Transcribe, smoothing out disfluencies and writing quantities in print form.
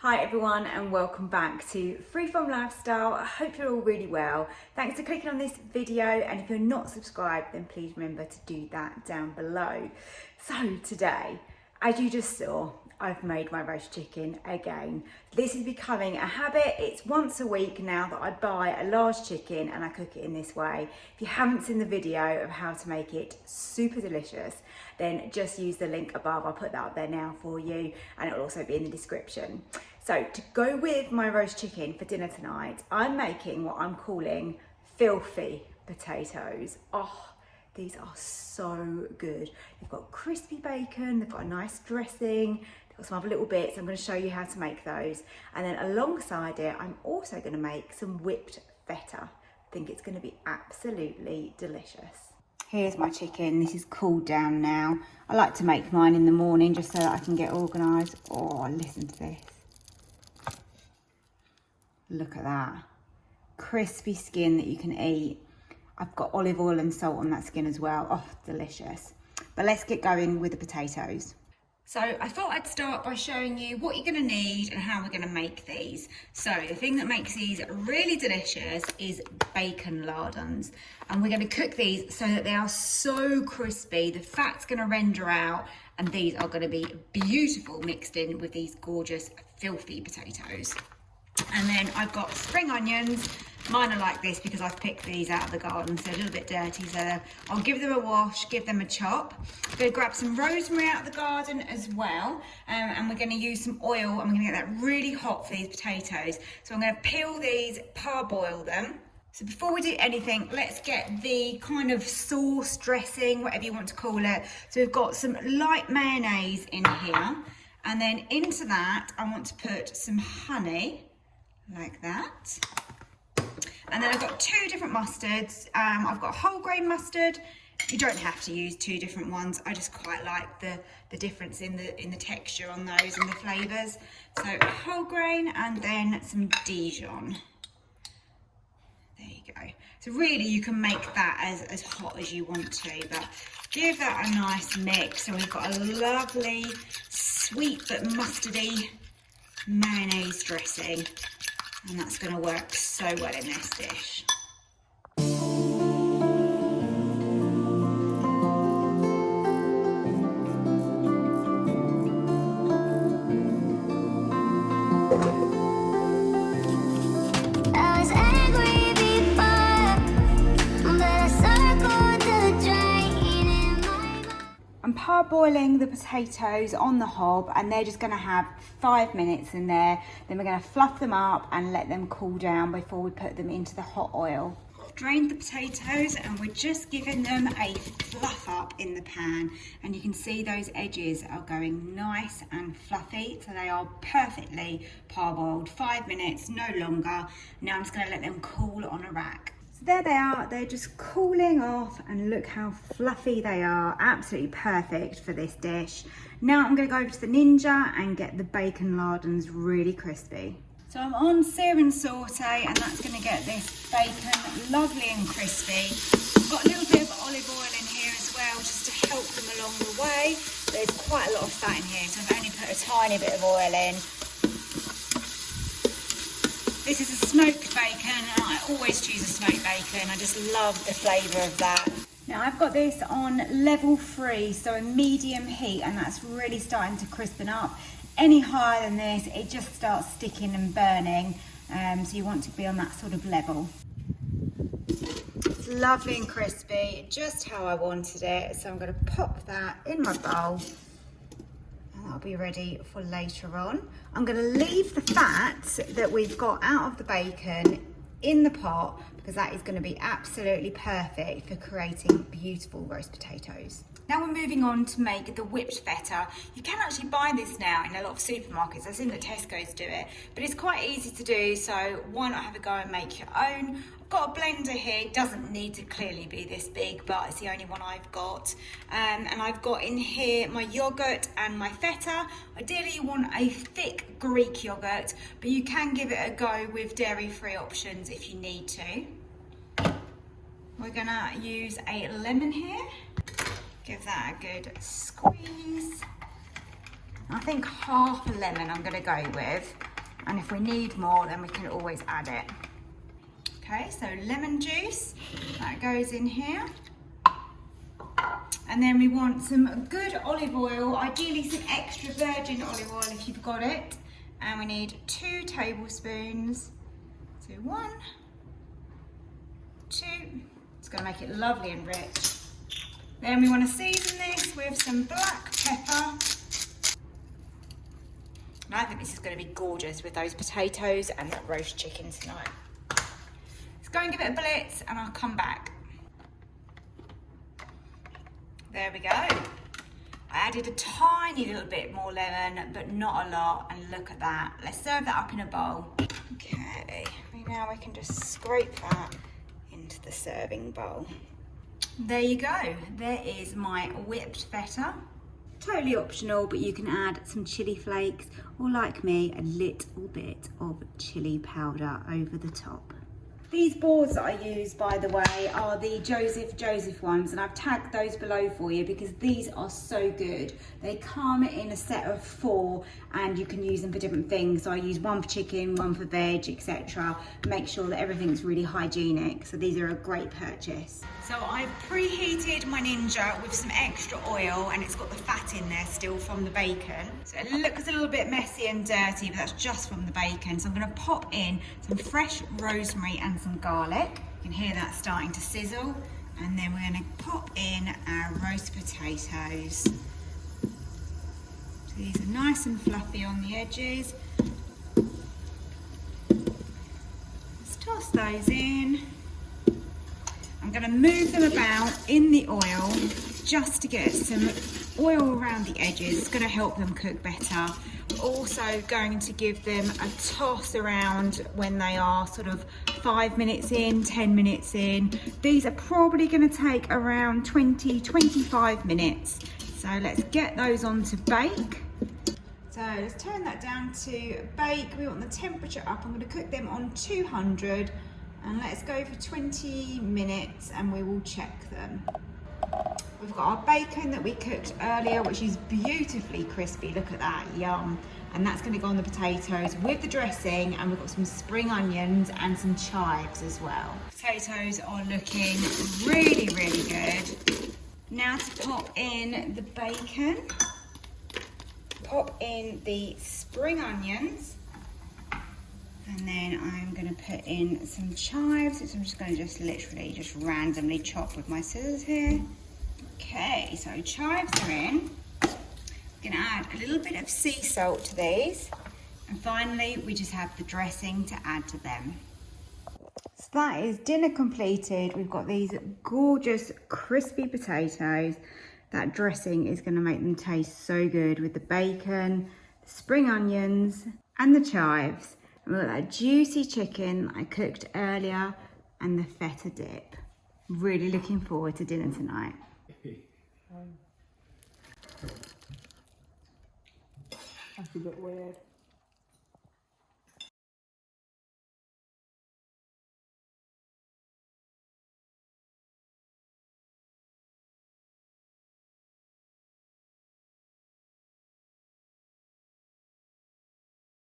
Hi everyone and welcome back to Freeform Lifestyle. I hope you're all really well. Thanks for clicking on this video, and if you're not subscribed then please remember to do that down below. So today, as you just saw, I've made my roast chicken again. This is becoming a habit. It's once a week now that I buy a large chicken and I cook it in this way. If you haven't seen the video of how to make it super delicious, then just use the link above. I'll put that up there now for you, and it'll also be in the description. So to go with my roast chicken for dinner tonight, I'm making what I'm calling filthy potatoes. Oh, these are so good. They've got crispy bacon, they've got a nice dressing, they've got some other little bits. I'm going to show you how to make those. And then alongside it, I'm also going to make some whipped feta. I think it's going to be absolutely delicious. Here's my chicken. This is cooled down now. I like to make mine in the morning just so that I can get organised. Oh, listen to this. Look at that. Crispy skin that you can eat. I've got olive oil and salt on that skin as well. Oh, delicious. But let's get going with the potatoes. So I thought I'd start by showing you what you're going to need and how we're going to make these. So the thing that makes these really delicious is bacon lardons. And we're going to cook these so that they are so crispy, the fat's going to render out, and these are going to be beautiful mixed in with these gorgeous filthy potatoes. And then I've got spring onions. Mine are like this because I've picked these out of the garden, so a little bit dirty. So I'll give them a wash, give them a chop. I'm going to grab some rosemary out of the garden as well. And we're going to use some oil, and we're going to get that really hot for these potatoes. So I'm going to peel these, parboil them. So before we do anything, let's get the kind of sauce, dressing, whatever you want to call it. So we've got some light mayonnaise in here. And then into that, I want to put some honey, like that. And then I've got two different mustards. I've got whole grain mustard. You don't have to use two different ones. I just quite like the difference in the texture on those and the flavours. So whole grain, and then some Dijon. There you go. So really you can make that as hot as you want to, but give that a nice mix. So we've got a lovely sweet but mustardy mayonnaise dressing. And that's going to work so well in this dish. I'm parboiling the potatoes on the hob, and they're just going to have 5 minutes in there. Then we're going to fluff them up and let them cool down before we put them into the hot oil. I've drained the potatoes and we're just giving them a fluff up in the pan, and you can see those edges are going nice and fluffy, so they are perfectly parboiled. 5 minutes, no longer. Now I'm just going to let them cool on a rack. There they are, they're just cooling off, and look how fluffy they are. Absolutely perfect for this dish. Now I'm going to go over to the Ninja and get the bacon lardons really crispy. So I'm on sear and saute, and that's going to get this bacon lovely and crispy. I've got a little bit of olive oil in here as well, just to help them along the way. There's quite a lot of fat in here, so I've only put a tiny bit of oil in. This is a smoked bacon, and I always choose a smoked bacon. I just love the flavour of that. Now I've got this on level 3, so a medium heat, and that's really starting to crispen up. Any higher than this, it just starts sticking and burning, so you want to be on that sort of level. It's lovely and crispy, just how I wanted it. So I'm going to pop that in my bowl. That'll be ready for later on. I'm going to leave the fat that we've got out of the bacon in the pot, because that is going to be absolutely perfect for creating beautiful roast potatoes. Now we're moving on to make the whipped feta. You can actually buy this now in a lot of supermarkets. I've seen that Tesco's do it, but it's quite easy to do, so why not have a go and make your own? I've got a blender here. It doesn't need to clearly be this big, but it's the only one I've got. And I've got in here my yogurt and my feta. Ideally you want a thick Greek yogurt, but you can give it a go with dairy-free options if you need to. We're gonna use a lemon here. Give that a good squeeze. I think half a lemon I'm going to go with. And if we need more, then we can always add it. Okay, so lemon juice, that goes in here. And then we want some good olive oil, ideally some extra virgin olive oil if you've got it. And we need 2 tablespoons. So 1, 2. It's going to make it lovely and rich. Then we want to season this with some black pepper. And I think this is going to be gorgeous with those potatoes and that roast chicken tonight. Let's go and give it a blitz and I'll come back. There we go. I added a tiny little bit more lemon, but not a lot, and look at that. Let's serve that up in a bowl. Okay, now we can just scrape that into the serving bowl. There you go. There is my whipped feta. Totally optional, but you can add some chili flakes, or like me, a little bit of chili powder over the top. These boards that I use, by the way, are the Joseph ones, and I've tagged those below for you because these are so good. They come in a set of 4 and you can use them for different things. So I use 1 for chicken, 1 for veg, etc. Make sure that everything's really hygienic. So these are a great purchase. So I've preheated my Ninja with some extra oil, and it's got the fat in there still from the bacon. So it looks a little bit messy and dirty, but that's just from the bacon. So I'm going to pop in some fresh rosemary and some garlic. You can hear that starting to sizzle. And then we're going to pop in our roast potatoes. So these are nice and fluffy on the edges. Let's toss those in. I'm going to move them about in the oil just to get some oil around the edges. It's going to help them cook better. We're also going to give them a toss around when they are sort of 5 minutes in, 10 minutes in. These are probably going to take around 20-25 minutes. So let's get those on to bake. So let's turn that down to bake. We want the temperature up. I'm going to cook them on 200. And let's go for 20 minutes and we will check them. We've got our bacon that we cooked earlier, which is beautifully crispy. Look at that, yum. And that's going to go on the potatoes with the dressing, and we've got some spring onions and some chives as well. Potatoes are looking really, really good. Now to pop in the bacon, pop in the spring onions, and then I'm going to put in some chives, which I'm just going to literally randomly chop with my scissors here. Okay, so chives are in. I'm going to add a little bit of sea salt to these. And finally, we just have the dressing to add to them. So that is dinner completed. We've got these gorgeous crispy potatoes. That dressing is going to make them taste so good with the bacon, the spring onions, and the chives. And we've got that juicy chicken I cooked earlier and the feta dip. Really looking forward to dinner tonight. That's a bit weird.